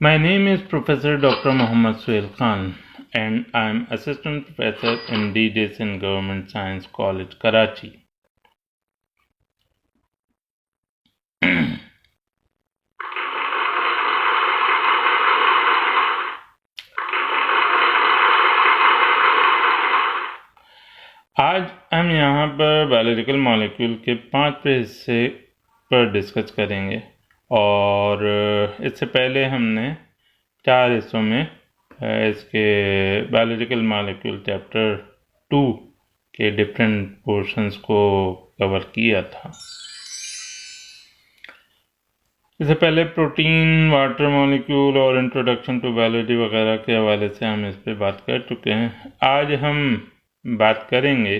My name is Professor Dr. Muhammad Suhail Khan and I am Assistant Professor in DDS in Government Science College, Karachi. आज हम यहाँ पर biological molecule के 5 हिस्से पर discuss करेंगे और इससे पहले हमने 4 हिस्सों में इसके बायोलॉजिकल मॉलिक्यूल चैप्टर 2 के डिफरेंट पोर्शंस को कवर किया था। इससे पहले प्रोटीन, वाटर मॉलिक्यूल और इंट्रोडक्शन टू बायोलॉजी वगैरह के हवाले से हम इस पर बात कर चुके हैं। आज हम बात करेंगे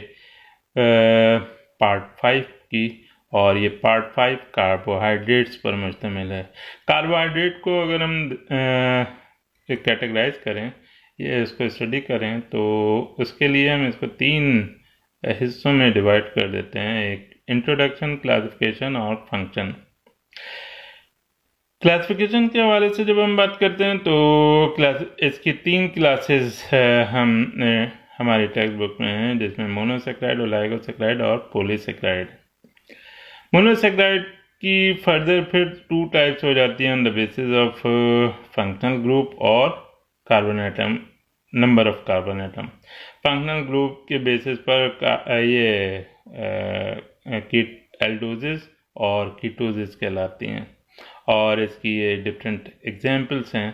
पार्ट 5 की और ये पार्ट 5 कार्बोहाइड्रेट्स पर मुश्तमिल है। कार्बोहाइड्रेट को अगर हम कैटेगराइज करें, ये इसको स्टडी करें, तो उसके लिए हम इसको 3 हिस्सों में डिवाइड कर देते हैं। एक इंट्रोडक्शन, क्लासिफिकेशन और फंक्शन। क्लासिफिकेशन के हवाले से जब हम बात करते हैं तो इसकी 3 क्लासेस हम हमारी टेक्स्ट बुक में हैं, जिसमें मोनोसेक्राइड, ओलिगोसेक्राइड और पॉलीसेक्राइड। मोनोसेक्राइड की फर्दर फिर 2 टाइप्स हो जाती हैं on the basis of functional group और carbon atom, number of carbon atom. Functional group के बेसिस पर ये एल्डोसिस और कीटोसिस कहलाती हैं और इसकी ये डिफरेंट एग्जाम्पल्स हैं।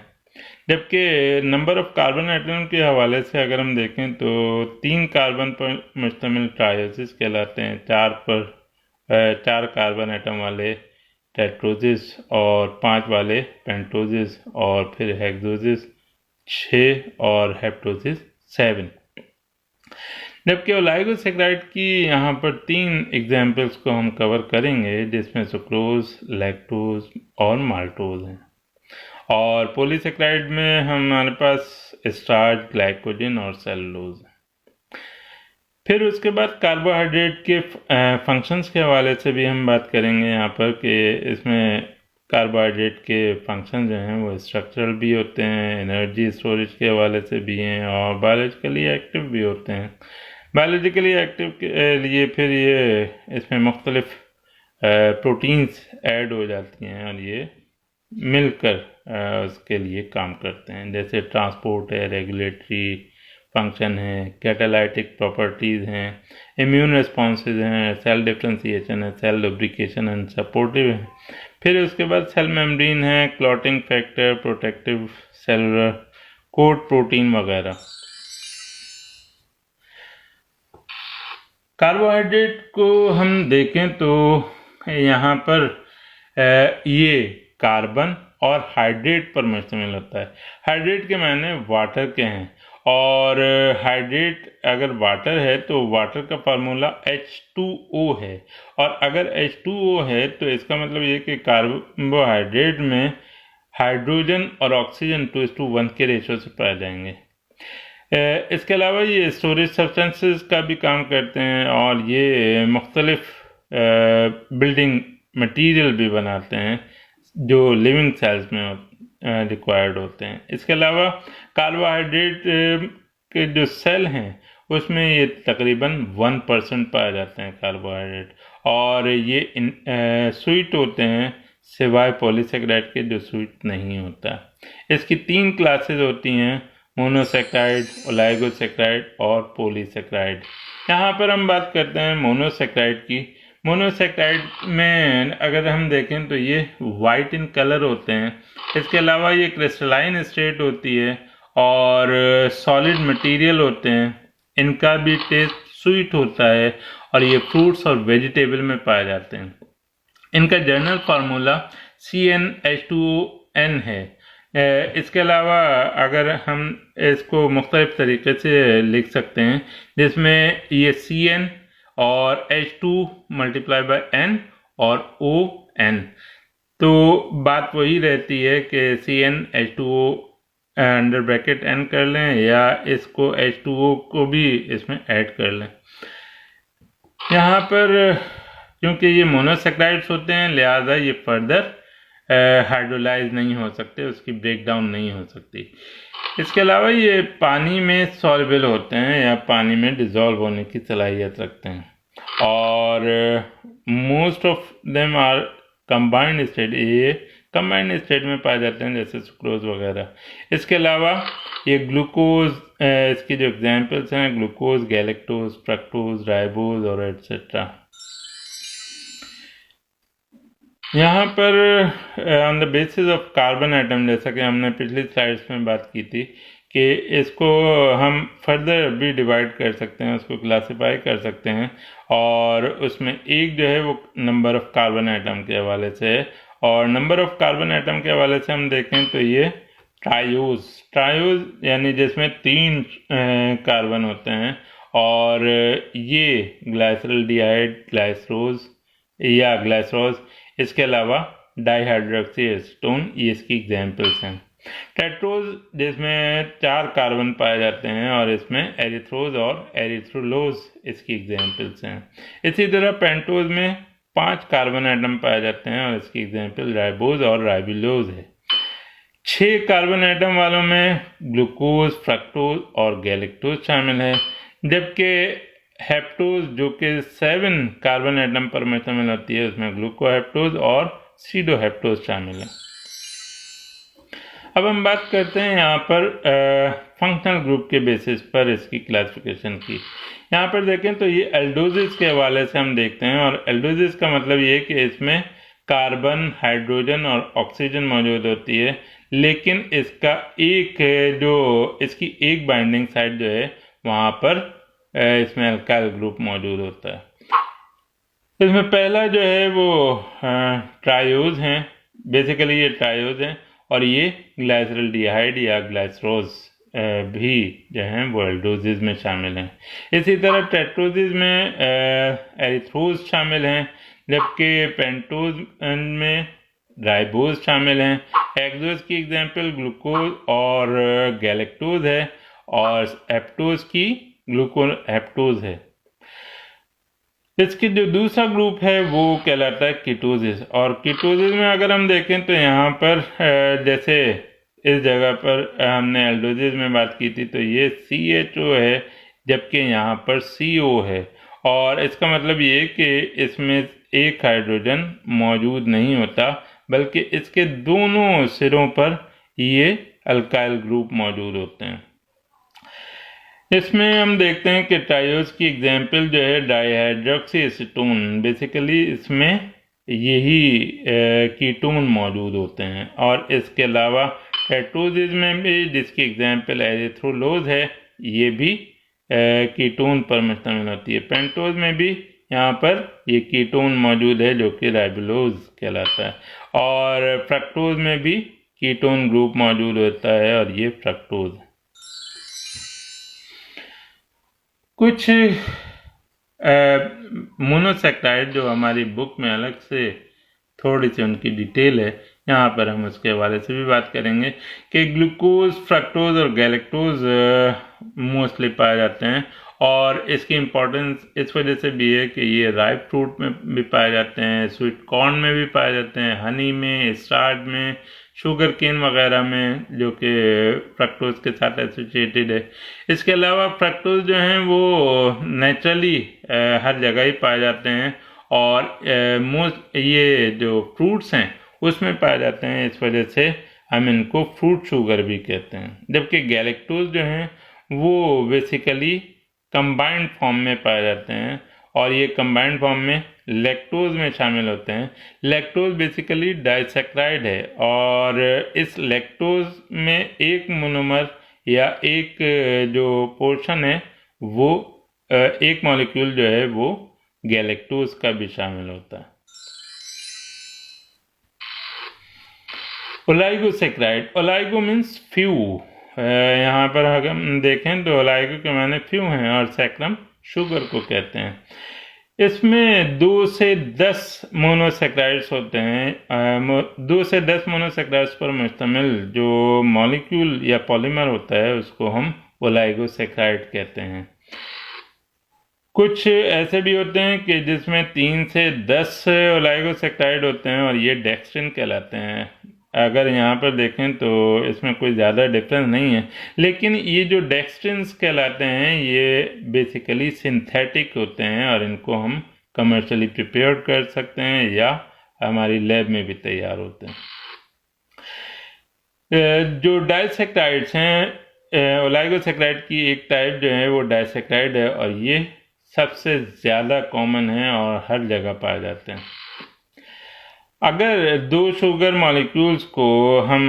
जबकि नंबर ऑफ कार्बन एटम के हवाले से अगर हम देखें तो 3 कार्बन पर मुश्तमिल ट्रायोसिस कहलाते हैं, 4 कार्बन एटम वाले टेट्रोसिस और 5 वाले पेंटोसिस और फिर हेक्सोसिस 6 और हेप्टोसिस 7। जबकि ओलिगोसेक्राइड की यहाँ पर 3 एग्जाम्पल्स को हम कवर करेंगे, जिसमें सुक्रोज, लैक्टोज और माल्टोज हैं। और पॉलीसेक्राइड में हमारे पास स्टार्च, ग्लाइकोजन और सेलुलोज है। फिर उसके बाद कार्बोहाइड्रेट के फंक्शंस के हवाले से भी हम बात करेंगे यहाँ पर कि इसमें कार्बोहाइड्रेट के फंक्शन जो हैं वो स्ट्रक्चरल भी होते हैं, एनर्जी स्टोरेज के हवाले से भी हैं और बायोलॉजिकली एक्टिव भी होते हैं। बायोलॉजिकली एक्टिव के लिए फिर ये इसमें मुख्तलिफ प्रोटीन्स ऐड हो जाती हैं और ये मिलकर उसके लिए काम करते हैं, जैसे ट्रांसपोर्ट है, रेगुलेटरी फंक्शन है, कैटालाइटिक प्रॉपर्टीज़ हैं, इम्यून रिस्पॉन्सेज हैं, सेल डिफ्रेंसिएशन है, सेल लुब्रिकेशन एंड सपोर्टिव है। फिर उसके बाद सेल मेम्ब्रेन है, clotting factor, protective cellular coat protein वगैरह। कार्बोहाइड्रेट को हम देखें तो यहाँ पर ये कार्बन और हाइड्रेट पर मुश्तमिल होता है। हाइड्रेट के मायने वाटर के हैं और हाइड्रेट अगर वाटर है तो वाटर का फार्मूला H2O है, और अगर H2O है तो इसका मतलब ये कि कार्बोहाइड्रेट में हाइड्रोजन और ऑक्सीजन 2:1 के रेशो से पाए जाएंगे। इसके अलावा ये स्टोरेज सब्सटेंसेस का भी काम करते हैं और ये मुख्तलिफ बिल्डिंग मटेरियल भी बनाते हैं जो लिविंग सेल्स में रिक्वायर्ड होते हैं। इसके अलावा कार्बोहाइड्रेट के जो सेल हैं उसमें ये तकरीबन 1% पाए जाते हैं कार्बोहाइड्रेट, और ये स्वीट होते हैं सिवाय पॉलीसेक्राइड के जो स्वीट नहीं होता। इसकी 3 क्लासेस होती हैं, मोनोसेक्राइड, ओलिगोसेक्राइड और पॉलीसेक्राइड। यहाँ पर हम बात करते हैं मोनोसेक्राइड की। मोनोसेक्राइड में अगर हम देखें तो ये वाइट इन कलर होते हैं। इसके अलावा ये क्रिस्टलाइन स्टेट होती है और सॉलिड मटेरियल होते हैं। इनका भी टेस्ट स्वीट होता है और ये फ्रूट्स और वेजिटेबल में पाए जाते हैं। इनका जनरल फार्मूला CnH2n है। इसके अलावा अगर हम इसको मुख्तलिफ तरीके से लिख सकते हैं, जिसमें ये Cn और H2 मल्टीप्लाई बाय N और ON, तो बात वही रहती है कि CnH2O अंडर ब्रैकेट n कर लें या इसको H2O को भी इसमें ऐड कर लें। यहाँ पर क्योंकि ये मोनोसेक्राइड्स होते हैं लिहाजा ये फर्दर हाइड्रोलाइज नहीं हो सकते, उसकी ब्रेकडाउन नहीं हो सकती। इसके अलावा ये पानी में सॉल्युबल होते हैं या पानी में डिज़ोल्व होने की सलाहियत रखते हैं और most of them are combined state, ये कंबाइंड स्टेट में पाए जाते हैं जैसे सुक्रोज वगैरह। इसके अलावा ये ग्लूकोज, इसकी जो एग्जांपल्स हैं ग्लूकोज, गैलेक्टोज, फ्रक्टोज, राइबोज और एटसेट्रा। यहाँ पर on the basis of carbon atom, जैसा कि हमने पिछली स्लाइड्स में बात की थी कि इसको हम फर्दर भी डिवाइड कर सकते हैं, उसको क्लासिफाई कर सकते हैं और उसमें एक जो है वो नंबर ऑफ कार्बन एटम के हवाले से है और नंबर ऑफ कार्बन एटम के हवाले से हम देखें तो ये ट्रायोज यानी जिसमें 3 कार्बन होते हैं और ये ग्लाइसरल्डिहाइड, ग्लाइसरोज या ग्लाइसरोज, इसके अलावा डाइहाइड्रोक्सी एसीटोन, ये इसकी एग्जांपल्स हैं। टेट्रोज जिसमें 4 कार्बन पाए जाते हैं और इसमें एरिथ्रोज और एरिथ्रोलोज इसकी एग्जांपल्स हैं। इसी तरह पेंटोज में 5 कार्बन एटम पाए जाते हैं और इसकी एग्जांपल राइबोज और राइबोलोज है। 6 कार्बन एटम वालों में ग्लूकोज, फ्रक्टोज और गैलेक्टोज शामिल है, जबकि हेप्टोज जो कि 7 कार्बन एटम पर मुश्तमिल होती है उसमें ग्लूकोहेप्टोज और सीडोहेप्टोज शामिल है। अब हम बात करते हैं यहाँ पर फंक्शनल ग्रुप के बेसिस पर इसकी क्लासिफिकेशन की। यहाँ पर देखें तो ये एल्डोजिस के हवाले से हम देखते हैं और एल्डोजिस का मतलब ये है कि इसमें कार्बन, हाइड्रोजन और ऑक्सीजन मौजूद होती है, लेकिन इसका इसकी एक बाइंडिंग साइड जो है वहाँ पर इसमें अल्काइल ग्रुप मौजूद होता है। इसमें पहला जो है वो ट्रायोज हैं, बेसिकली ये ट्रायोज हैं और ये ग्लाइसरल्डिहाइड या ग्लाइसरोज भी जो हैं वो एल्डोजिस में शामिल हैं। इसी तरह टेट्रोजिस में एरिथ्रोज शामिल हैं, जबकि पेंटोज में राइबोज शामिल हैं। हेक्सोज की एग्जांपल ग्लूकोज और गैलेक्टोज है और हेप्टोज की ग्लूकोहेप्टोज है। इसकी जो दूसरा ग्रुप है वो कहलाता है कीटोसिस और कीटोसिस में अगर हम देखें तो यहाँ पर जैसे इस जगह पर हमने एल्डोजिस में बात की थी तो ये CHO है जबकि यहाँ पर CO है और इसका मतलब ये कि इसमें एक हाइड्रोजन मौजूद नहीं होता बल्कि इसके दोनों सिरों पर ये अल्काइल ग्रुप मौजूद होते हैं। इसमें हम देखते हैं कि ट्रायोज की एग्जांपल जो है डाइहाइड्रोक्सी एसीटोन, बेसिकली इसमें यही कीटोन मौजूद होते हैं और इसके अलावा टेट्रोजिस में भी जिसकी एग्जांपल एरिथ्रोलोज है ये भी कीटोन पर मुश्तमिल होती है। पेंटोज में भी यहाँ पर ये कीटोन मौजूद है जो कि राइबोलोज कहलाता है और फ्रक्टोज में भी कीटोन ग्रुप मौजूद होता है और ये फ्रक्टोज। कुछ मोनोसेक्राइड जो हमारी बुक में अलग से थोड़ी सी उनकी डिटेल है, यहाँ पर हम उसके हवाले से भी बात करेंगे कि ग्लूकोज, फ्रक्टोज और गैलेक्टोज मोस्टली पाए जाते हैं और इसकी इम्पोर्टेंस इस वजह से भी है कि ये राइप फ्रूट में भी पाए जाते हैं, स्वीट कॉर्न में भी पाए जाते हैं, हनी में, स्टार्च में, शुगर केन वगैरह में जो कि फ्रक्टोज के साथ एसोसिएटेड है। इसके अलावा फ्रक्टोज जो हैं वो नेचुरली हर जगह ही पाए जाते हैं और मोस्ट ये जो फ्रूट्स हैं उसमें पाए जाते हैं, इस वजह से हम इनको फ्रूट शुगर भी कहते हैं। जबकि गैलेक्टोज जो हैं वो बेसिकली कंबाइंड फॉर्म में पाए जाते हैं और ये कंबाइंड फॉर्म में लैक्टोज में शामिल होते हैं। लैक्टोज बेसिकली डाइसैक्राइड है और इस लैक्टोज में एक मोनोमर या एक जो पोर्शन है वो एक मॉलिक्यूल जो है वो गैलेक्टोज का भी शामिल होता है। ओलाइगोसेक्राइड, ओलाइगो मीन्स फ्यू, यहाँ पर अगर हम देखें तो ओलाइगो के माने फ्यू हैं और सैक्रम शुगर को कहते हैं। इसमें 2 से 10 मोनोसेक्राइड्स होते हैं। 2 से 10 मोनोसेक्राइड्स पर मुश्तमिल जो मॉलिक्यूल या पॉलीमर होता है उसको हम ओलाइगोसेक्राइड कहते हैं। कुछ ऐसे भी होते हैं कि जिसमें 3 से 10 ओलाइगोसेक्राइड होते हैं और ये डेक्स्ट्रिन कहलाते हैं। अगर यहाँ पर देखें तो इसमें कोई ज़्यादा डिफरेंस नहीं है, लेकिन ये जो डेक्स्ट्रिन्स कहलाते हैं ये बेसिकली सिंथेटिक होते हैं और इनको हम कमर्शियली प्रिपेयर कर सकते हैं या हमारी लैब में भी तैयार होते हैं। जो डाइसेक्राइड्स हैं, ओलाइगोसेक्राइड की एक टाइप जो है वो डाइसेक्राइड है और ये सबसे ज़्यादा कॉमन है और हर जगह पाए जाते हैं। अगर 2 शुगर मॉलिक्यूल्स को हम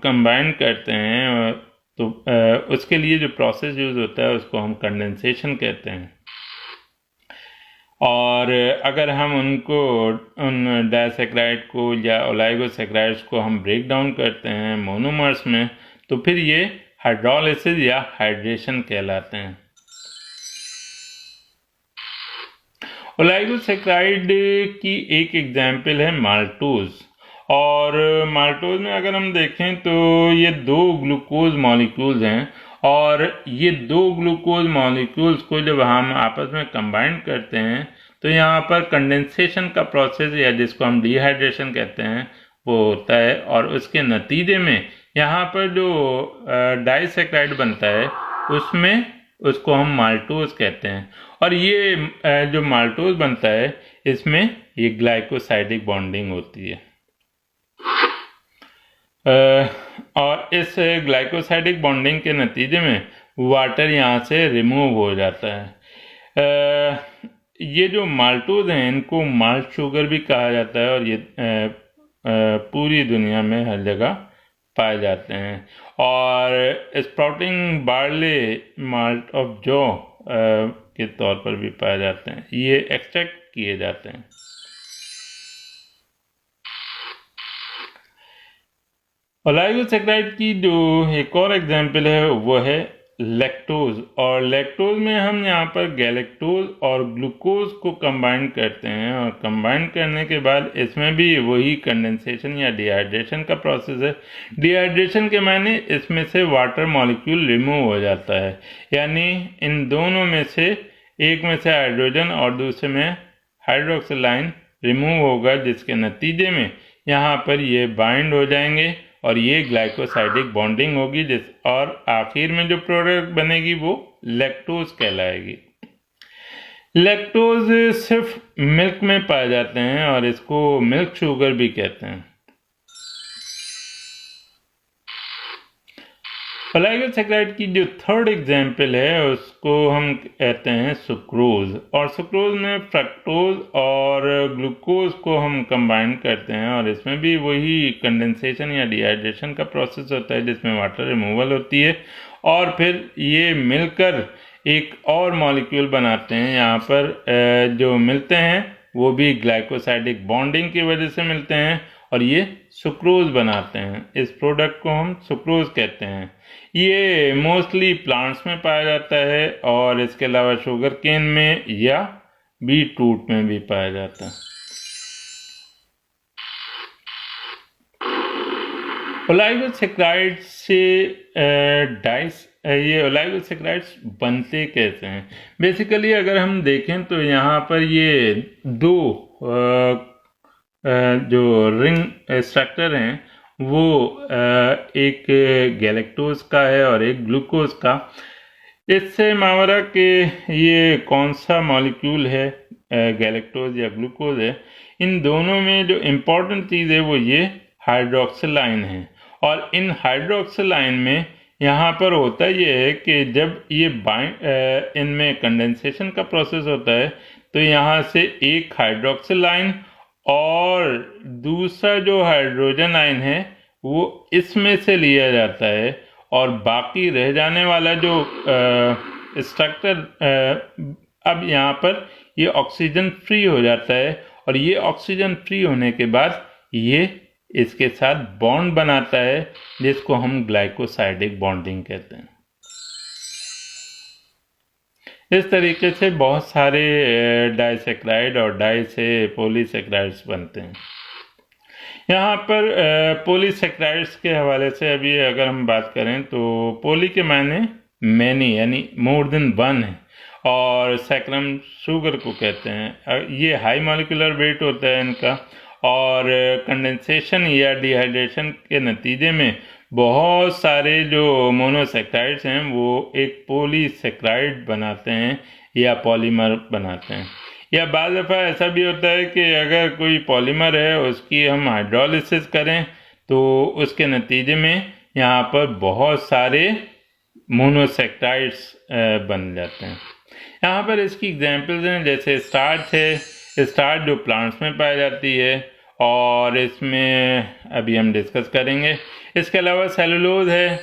कंबाइन करते हैं तो उसके लिए जो प्रोसेस यूज़ होता है उसको हम कंडेंसेशन कहते हैं। और अगर हम उन डाइसेक्राइड को या ओलाइगोसेक्राइड्स को हम ब्रेक डाउन करते हैं मोनोमर्स में तो फिर ये हाइड्रोलिसिस या हाइड्रेशन कहलाते हैं। ओलाइगोसेक्राइड की एक एग्जाम्पल है माल्टोज। और माल्टोज में अगर हम देखें तो ये 2 ग्लूकोज मॉलिक्यूल्स हैं और ये 2 ग्लूकोज मॉलिक्यूल्स को जब हम आपस में कंबाइन करते हैं तो यहाँ पर कंडेंसेशन का प्रोसेस या जिसको हम डिहाइड्रेशन कहते हैं वो होता है और उसके नतीजे में यहाँ पर जो डाइसेक्राइड बनता है उसमें उसको हम माल्टोज कहते हैं। और ये जो माल्टोज बनता है इसमें ये ग्लाइकोसाइडिक बॉन्डिंग होती है। और इस ग्लाइकोसाइडिक बॉन्डिंग के नतीजे में वाटर यहाँ से रिमूव हो जाता है। ये जो माल्टोज हैं इनको माल्ट शुगर भी कहा जाता है और ये पूरी दुनिया में हर जगह पाए जाते हैं। और स्प्राउटिंग बार्ले माल्ट ऑफ जौ के तौर पर भी पाए जाते हैं। ये एक्सट्रैक्ट किए जाते हैं। ओलाइगोसेक्राइड की जो एक और एग्जाम्पल है वो है लैक्टोज। और लैक्टोज में हम यहाँ पर गैलेक्टोज और ग्लूकोज को कंबाइन करते हैं और कंबाइन करने के बाद इसमें भी वही कंडेंसेशन या डिहाइड्रेशन का प्रोसेस है। डिहाइड्रेशन के मायने इसमें से वाटर मॉलिक्यूल रिमूव हो जाता है, यानी इन दोनों में से एक में से हाइड्रोजन और दूसरे में हाइड्रोक्सिल रिमूव होगा, जिसके नतीजे में यहाँ पर ये बाइंड हो जाएंगे और ये ग्लाइकोसाइडिक बॉन्डिंग होगी और आखिर में जो प्रोडक्ट बनेगी वो लैक्टोज कहलाएगी। लैक्टोज सिर्फ मिल्क में पाए जाते हैं और इसको मिल्क शुगर भी कहते हैं। ओलाइगोसेक्राइड की जो थर्ड एग्जाम्पल है उसको हम कहते हैं सुक्रोज। और सुक्रोज में फ्रक्टोज और ग्लूकोज को हम कंबाइन करते हैं और इसमें भी वही कंडेंसेशन या डिहाइड्रेशन का प्रोसेस होता है जिसमें वाटर रिमूवल होती है और फिर ये मिलकर एक और मॉलिक्यूल बनाते हैं। यहाँ पर जो मिलते हैं वो भी ग्लाइकोसाइडिक बॉन्डिंग की वजह से मिलते हैं और ये सुक्रोज बनाते हैं। इस प्रोडक्ट को हम सुक्रोज कहते हैं। ये मोस्टली प्लांट्स में पाया जाता है और इसके अलावा शुगर केन में या बीट रूट में भी पाया जाता है। ओलाइगोसेक्राइड से ये ओलाइगोसेक्राइड्स बनते कैसे हैं? बेसिकली अगर हम देखें तो यहाँ पर ये दो जो रिंग स्ट्रक्चर हैं वो एक गैलेक्टोज का है और एक ग्लूकोज का। इससे मावरा के ये कौन सा मॉलिक्यूल है, गैलेक्टोज या ग्लूकोज है, इन दोनों में जो इम्पोर्टेंट चीज़ है वो ये हाइड्रोक्सिल है। और इन हाइड्रोक्सिल में यहाँ पर होता ये है कि जब ये इनमें कंडेंसेशन का प्रोसेस होता है तो यहाँ से एक हाइड्रोक्सिल और दूसरा जो हाइड्रोजन आयन है वो इसमें से लिया जाता है और बाकी रह जाने वाला जो स्ट्रक्चर अब यहाँ पर ये ऑक्सीजन फ्री हो जाता है और ये ऑक्सीजन फ्री होने के बाद ये इसके साथ बॉन्ड बनाता है जिसको हम ग्लाइकोसाइडिक बॉन्डिंग कहते हैं। इस तरीके से बहुत सारे डाइसेक्राइड और डाई से पॉलीसेक्राइड्स बनते हैं। यहाँ पर पॉलीसेक्राइड्स के हवाले से अभी अगर हम बात करें तो पॉली के मायने मैनी यानी मोर देन वन है, और सैक्रम शुगर को कहते हैं। ये हाई मॉलिक्यूलर वेट होता है इनका, और कंडेंसेशन या डिहाइड्रेशन के नतीजे में बहुत सारे जो मोनोसेक्राइड्स हैं वो एक पॉलीसेक्राइड बनाते हैं या पॉलीमर बनाते हैं। या बाज़ दफ़ा ऐसा भी होता है कि अगर कोई पॉलीमर है उसकी हम हाइड्रोलिसिस करें तो उसके नतीजे में यहाँ पर बहुत सारे मोनोसेक्राइड्स बन जाते हैं। यहाँ पर इसकी एग्जांपल्स हैं, जैसे स्टार्च है, स्टार्च जो प्लांट्स में पाई जाती है और इसमें अभी हम डिस्कस करेंगे। इसके अलावा सेलुलोज है,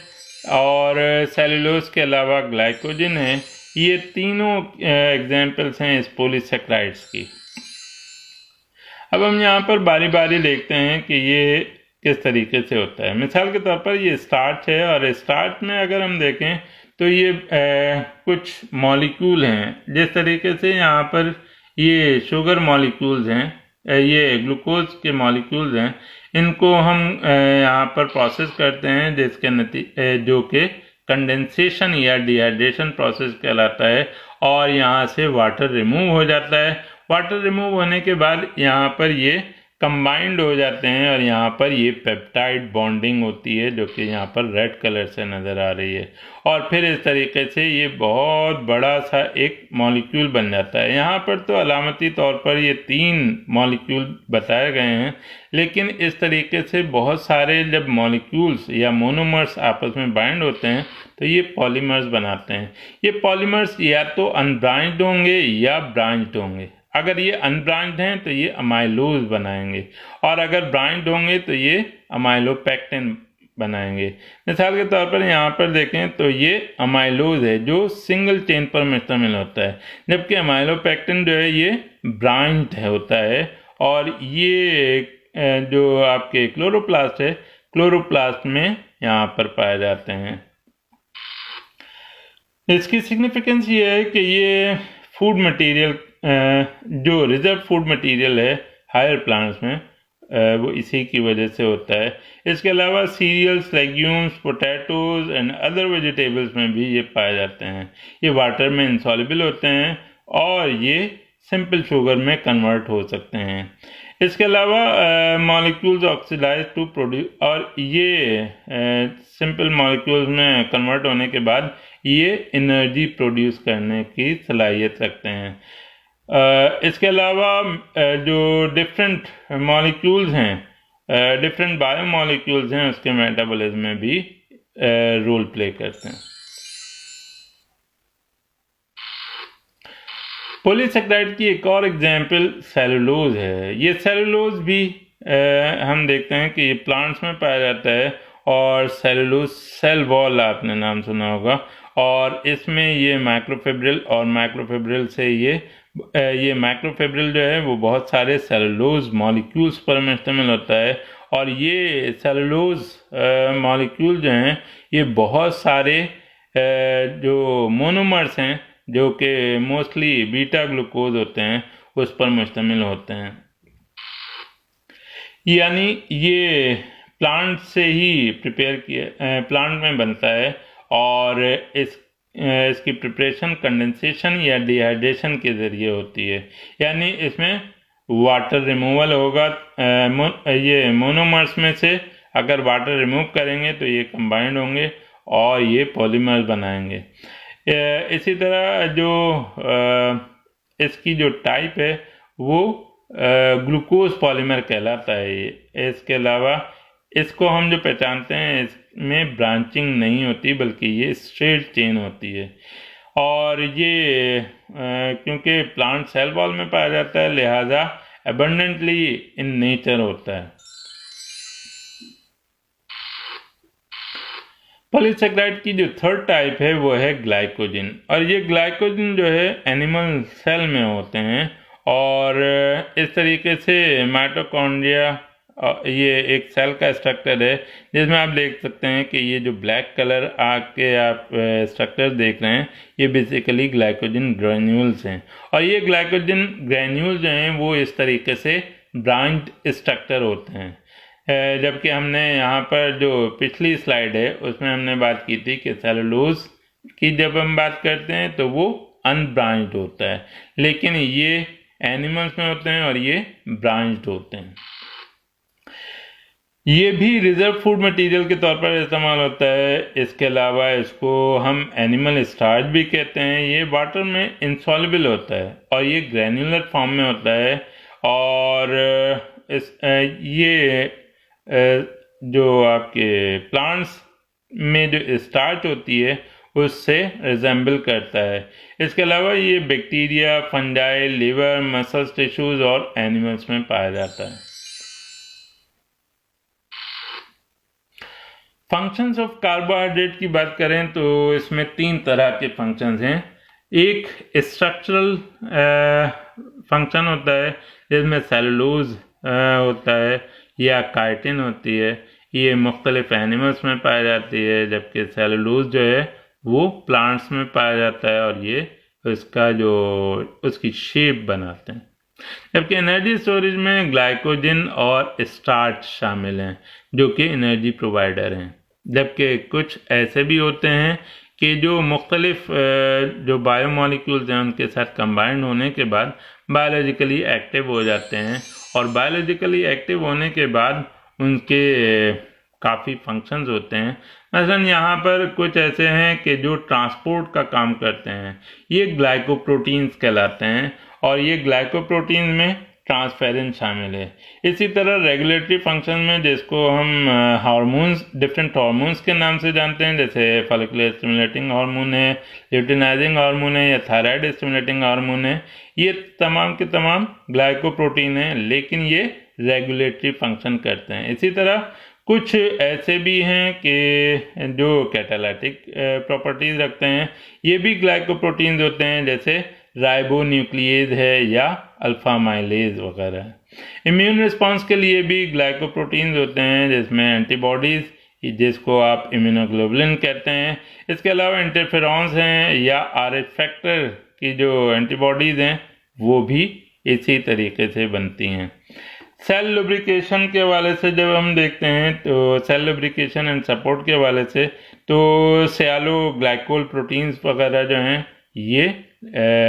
और सेलुलोज के अलावा ग्लाइकोजन है। ये तीनों एग्जांपल्स हैं इस पॉलीसेक्राइड्स की। अब हम यहाँ पर बारी बारी देखते हैं कि ये किस तरीके से होता है। मिसाल के तौर पर ये स्टार्च है, और स्टार्च में अगर हम देखें तो ये कुछ मॉलिक्यूल हैं। जिस तरीके से यहाँ पर ये शुगर मॉलिक्यूल्स हैं, ये ग्लूकोज के मॉलिक्यूल्स हैं, इनको हम यहाँ पर प्रोसेस करते हैं जिसके जो कि कंडेंसेशन या डिहाइड्रेशन प्रोसेस कहलाता है, और यहाँ से वाटर रिमूव हो जाता है। वाटर रिमूव होने के बाद यहाँ पर ये कंबाइंड हो जाते हैं, और यहाँ पर ये पेप्टाइड बॉन्डिंग होती है जो कि यहाँ पर रेड कलर से नज़र आ रही है, और फिर इस तरीके से ये बहुत बड़ा सा एक मॉलिक्यूल बन जाता है। यहाँ पर तो अलामती तौर पर ये 3 मॉलिक्यूल बताए गए हैं, लेकिन इस तरीके से बहुत सारे जब मॉलिक्यूल्स या मोनोमर्स आपस में बाइंड होते हैं तो ये पॉलीमर्स बनाते हैं। ये पॉलीमर्स या तो अनब्रांच्ड होंगे या ब्रांच्ड होंगे। अगर ये अनब्रांच्ड हैं तो ये अमाइलोज बनाएंगे, और अगर ब्रांच्ड होंगे तो ये अमाइलोपेक्टिन बनाएंगे। मिसाल के तौर पर यहाँ पर देखें तो ये अमाइलोज है जो सिंगल चेन पर मुश्तमिल होता है, जबकि अमाइलोपेक्टिन जो है ये ब्रांच्ड होता है, और ये जो आपके क्लोरोप्लास्ट है, क्लोरोप्लास्ट में यहाँ पर पाए जाते हैं। इसकी सिग्निफिकेंस ये है कि ये फूड मटेरियल जो रिजर्व फूड मटेरियल है हायर प्लांट्स में, वो इसी की वजह से होता है। इसके अलावा cereals, legumes, potatoes and other vegetables में भी ये पाए जाते हैं। ये वाटर में इंसॉल्युबल होते हैं, और ये सिंपल शुगर में कन्वर्ट हो सकते हैं। इसके अलावा मॉलिक्यूल्स ऑक्सीडाइज टू प्रोड्यूस, और ये सिंपल मॉलिक्यूल्स में कन्वर्ट होने के बाद ये एनर्जी प्रोड्यूस करने की सलाहियत रखते हैं। इसके अलावा जो डिफरेंट मॉलिक्यूल्स हैं, डिफरेंट बायोमॉलिक्यूल्स हैं, उसके मेटाबॉलिज्म में भी रोल प्ले करते हैं। पॉलीसेक्राइड की एक और एग्जांपल सेलुलोज है। ये सेलुलोज भी हम देखते हैं कि ये प्लांट्स में पाया जाता है, और सेलुलोज सेल वॉल आपने नाम सुना होगा, और इसमें ये माइक्रोफिब्रिल, और माइक्रोफिब्रिल से ये माइक्रोफिब्रिल जो है वो बहुत सारे सेलुलोज मॉलिक्यूल्स पर मुश्तमिल होता है, और ये सेलुलोज मॉलिक्यूल जो हैं ये बहुत सारे जो मोनोमर्स हैं जो कि मोस्टली बीटा ग्लूकोज होते हैं उस पर मुश्तमिल होते हैं। यानी ये प्लांट से ही प्लांट में बनता है, और इसकी प्रिपरेशन कंडेंसेशन या डिहाइड्रेशन के ज़रिए होती है। यानी इसमें वाटर रिमूवल होगा, ये मोनोमर्स में से अगर वाटर रिमूव करेंगे तो ये कंबाइंड होंगे और ये पॉलीमर्स बनाएंगे। इसी तरह जो इसकी जो टाइप है वो ग्लूकोज पॉलीमर कहलाता है ये। इसके अलावा इसको हम जो पहचानते हैं इसमें ब्रांचिंग नहीं होती बल्कि ये स्ट्रेट चेन होती है, और ये क्योंकि प्लांट सेल वॉल में पाया जाता है लिहाजा एबंडेंटली इन नेचर होता है। पॉलीसेक्राइड की जो थर्ड टाइप है वो है ग्लाइकोजन, और ये ग्लाइकोजन जो है एनिमल सेल में होते हैं, और इस तरीके से माइटोकॉन्ड्रिया ये एक सेल का स्ट्रक्चर है जिसमें आप देख सकते हैं कि ये जो ब्लैक कलर आके आप स्ट्रक्चर देख रहे हैं ये बेसिकली ग्लाइकोजन ग्रेन्यूल्स हैं। और ये ग्लाइकोजन ग्रेन्यूल जो हैं वो इस तरीके से ब्रांच्ड स्ट्रक्चर होते हैं। जबकि हमने यहाँ पर जो पिछली स्लाइड है उसमें हमने बात की थी कि सेलुलोज की जब हम बात करते हैं तो वो अनब्रांच्ड होता है, लेकिन ये एनिमल्स में होते हैं और ये ब्रांच्ड होते हैं। ये भी रिजर्व फूड मटेरियल के तौर पर इस्तेमाल होता है। इसके अलावा इसको हम एनिमल स्टार्च भी कहते हैं। ये वाटर में इंसॉल्युबल होता है और ये ग्रैन्युलर फॉर्म में होता है। और ये जो आपके प्लांट्स में जो स्टार्च होती है उससे रिजेंबल करता है। इसके अलावा ये bacteria, fungi, liver, muscles tissues और एनिमल्स में पाया जाता है। फंक्शंस ऑफ कार्बोहाइड्रेट की बात करें तो इसमें 3 तरह के फंक्शंस हैं। एक स्ट्रक्चरल फंक्शन होता है जिसमें सेलुलोज होता है या काइटिन होती है। ये मुख्तलिफ एनिमल्स में पाई जाती है, जबकि सेलुलोज जो है वो प्लांट्स में पाया जाता है और ये उसका जो उसकी शेप बनाते हैं। जबकि एनर्जी स्टोरेज में ग्लाइकोजन और स्टार्च शामिल हैं जो कि एनर्जी प्रोवाइडर हैं। जबकि कुछ ऐसे भी होते हैं कि जो मुख्तलिफ जो बायोमोलिक्यूल्स हैं उनके साथ कंबाइंड होने के बाद बायोलॉजिकली एक्टिव हो जाते हैं और बायोलॉजिकली एक्टिव होने के बाद उनके काफ़ी फंक्शंस होते हैं। मसलन यहाँ पर कुछ ऐसे हैं कि जो ट्रांसपोर्ट का काम करते हैं, ये ग्लाइकोप्रोटीन्स कहलाते हैं और ये ग्लाइकोप्रोटीन्स में ट्रांसफेरेंस शामिल है। इसी तरह रेगुलेटरी फंक्शन में जिसको हम हार्मोन्स, डिफरेंट हार्मोन्स के नाम से जानते हैं, जैसे फॉलिकुलर स्टिमुलेटिंग हार्मोन है, ल्यूटिनाइजिंग हार्मोन है या थायराइड स्टिमुलेटिंग हार्मोन है, ये तमाम के तमाम ग्लाइकोप्रोटीन हैं, लेकिन ये रेगुलेटरी फंक्शन करते हैं। इसी तरह कुछ ऐसे भी हैं कि जो कैटालाइटिक प्रॉपर्टीज रखते हैं, ये भी ग्लाइकोप्रोटीन्स होते हैं, जैसे राइबोन्यूक्लियेज है या अल्फा माइलेज वगैरह। इम्यून रिस्पांस के लिए भी ग्लाइकोप्रोटीन्स होते हैं, जिसमें एंटीबॉडीज, जिसको आप इम्यूनोग्लोबुलिन कहते हैं। इसके अलावा इंटरफेरॉन्स हैं या आरएच फैक्टर की जो एंटीबॉडीज हैं वो भी इसी तरीके से बनती हैं। सेल लुब्रिकेशन के हवाले से जब हम देखते हैं तो सेल लुब्रिकेशन एंड सपोर्ट के हवाले से तो सियालो ग्लाइकोल प्रोटीन्स वगैरह जो हैं ये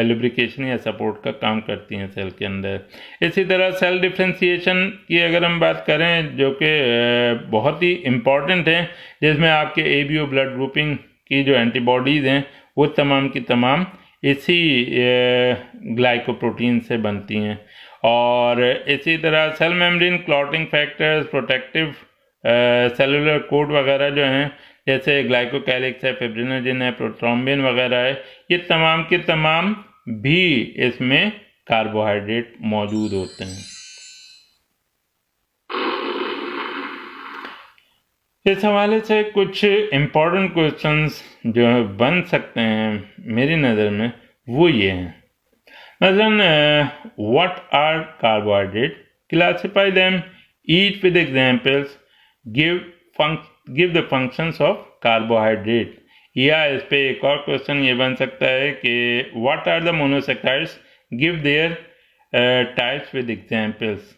लुब्रिकेशन या सपोर्ट का काम करती हैं सेल के अंदर। इसी तरह सेल डिफ्रेंशिएशन की अगर हम बात करें जो कि बहुत ही इम्पॉर्टेंट है, जिसमें आपके एबीओ ब्लड ग्रुपिंग की जो एंटीबॉडीज़ हैं वो तमाम की तमाम इसी ग्लाइकोप्रोटीन से बनती हैं। और इसी तरह cell membrane clotting factors, protective cellular coat वगैरह जो हैं, जैसे ग्लाइकोकैलिक्स है, फिब्रिनोजन है, प्रोथ्रोम्बिन वगैरह है, ये तमाम के तमाम भी इसमें कार्बोहाइड्रेट मौजूद होते हैं। इस हवाले से कुछ इम्पोर्टेंट क्वेश्चंस जो बन सकते हैं मेरी नज़र में वो ये हैं। मसलन what are carbohydrate, classify them, it with examples, give the functions of carbohydrate. या इस पे एक और क्वेश्चन ये बन सकता है कि what are the monosaccharides, give their types with examples.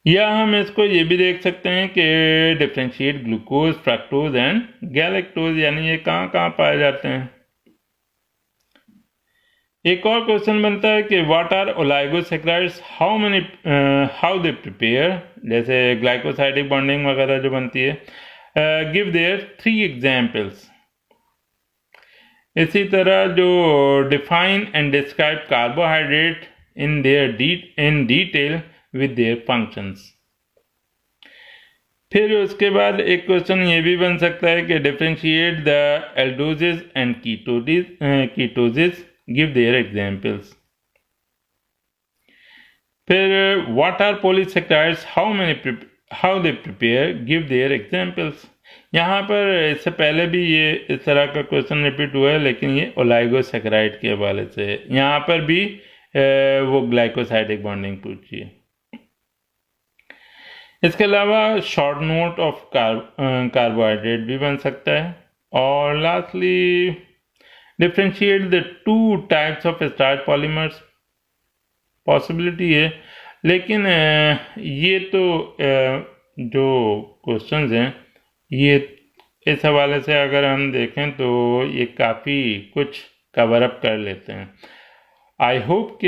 या हम इसको ये भी देख सकते हैं कि differentiate glucose, fructose and galactose, यानी ये कहाँ कहाँ पाए जाते हैं। एक और क्वेश्चन बनता है कि what are oligosaccharides, how they prepare, जैसे ग्लाइकोसाइडिक बॉन्डिंग वगैरह जो बनती है, गिव देयर 3 एग्जांपल्स। इसी तरह जो define and describe carbohydrate in detail with their functions. फिर उसके बाद एक क्वेश्चन ये भी बन सकता है कि differentiate the aldoses and ketoses, give their examples. फिर what are polysaccharides, how they prepare, give their examples. यहाँ पर इससे पहले भी ये इस तरह का क्वेश्चन रिपीट हुआ है, लेकिन ये ओलाइगोसैकराइड के हवाले से है। यहाँ पर भी वो ग्लाइकोसाइडिक बॉन्डिंग पूछी है। इसके अलावा शॉर्ट नोट ऑफ कार्बोहाइड्रेट भी बन सकता है। और lastly differentiate the two types of starch polymers, possibility है, लेकिन ये तो जो क्वेश्चंस हैं ये इस हवाले से अगर हम देखें तो ये काफ़ी कुछ कवर अप कर लेते हैं। आई होप कि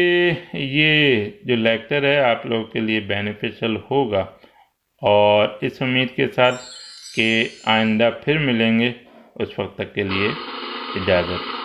ये जो लेक्चर है आप लोगों के लिए बेनिफिशियल होगा, और इस उम्मीद के साथ कि आइंदा फिर मिलेंगे, उस वक्त तक के लिए इजाज़त।